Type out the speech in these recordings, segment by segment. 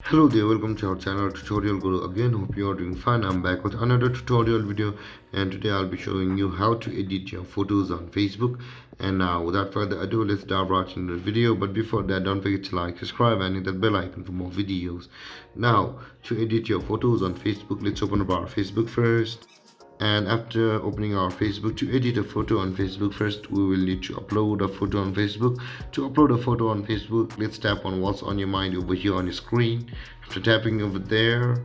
Hello there, welcome to our channel Tutorial Guru again. Hope you are doing fine. I'm back with another tutorial video, and today I'll be showing you how to edit your photos on Facebook. And now without further ado, let's dive right into the video. But before that, don't forget to like, subscribe and hit that bell icon for more videos. Now to edit your photos on Facebook, let's open up our Facebook first. And after opening our Facebook, to edit a photo on Facebook, first we will need to upload a photo on Facebook. To upload a photo on Facebook, let's tap on what's on your mind over here on your screen. After tapping over there,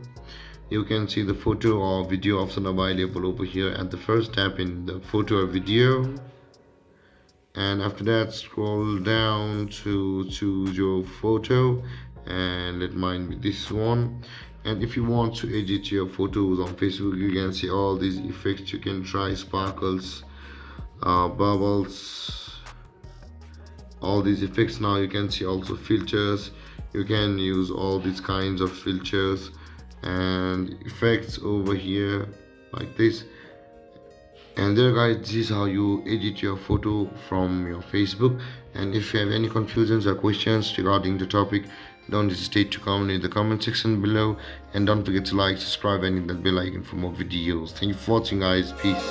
you can see the photo or video option available over here. At the first, tap in the photo or video, and after that scroll down to choose your photo, and let mine be this one. And if you want to edit your photos on Facebook, you can see all these effects. You can try sparkles, bubbles, all these effects. Now you can see also filters. You can use all these kinds of filters and effects over here like this. And there guys, this is how you edit your photo from your Facebook. And if you have any confusions or questions regarding the topic, don't hesitate to comment in the comment section below, and don't forget to like, subscribe and hit that bell icon for more videos. Thank you for watching guys. Peace.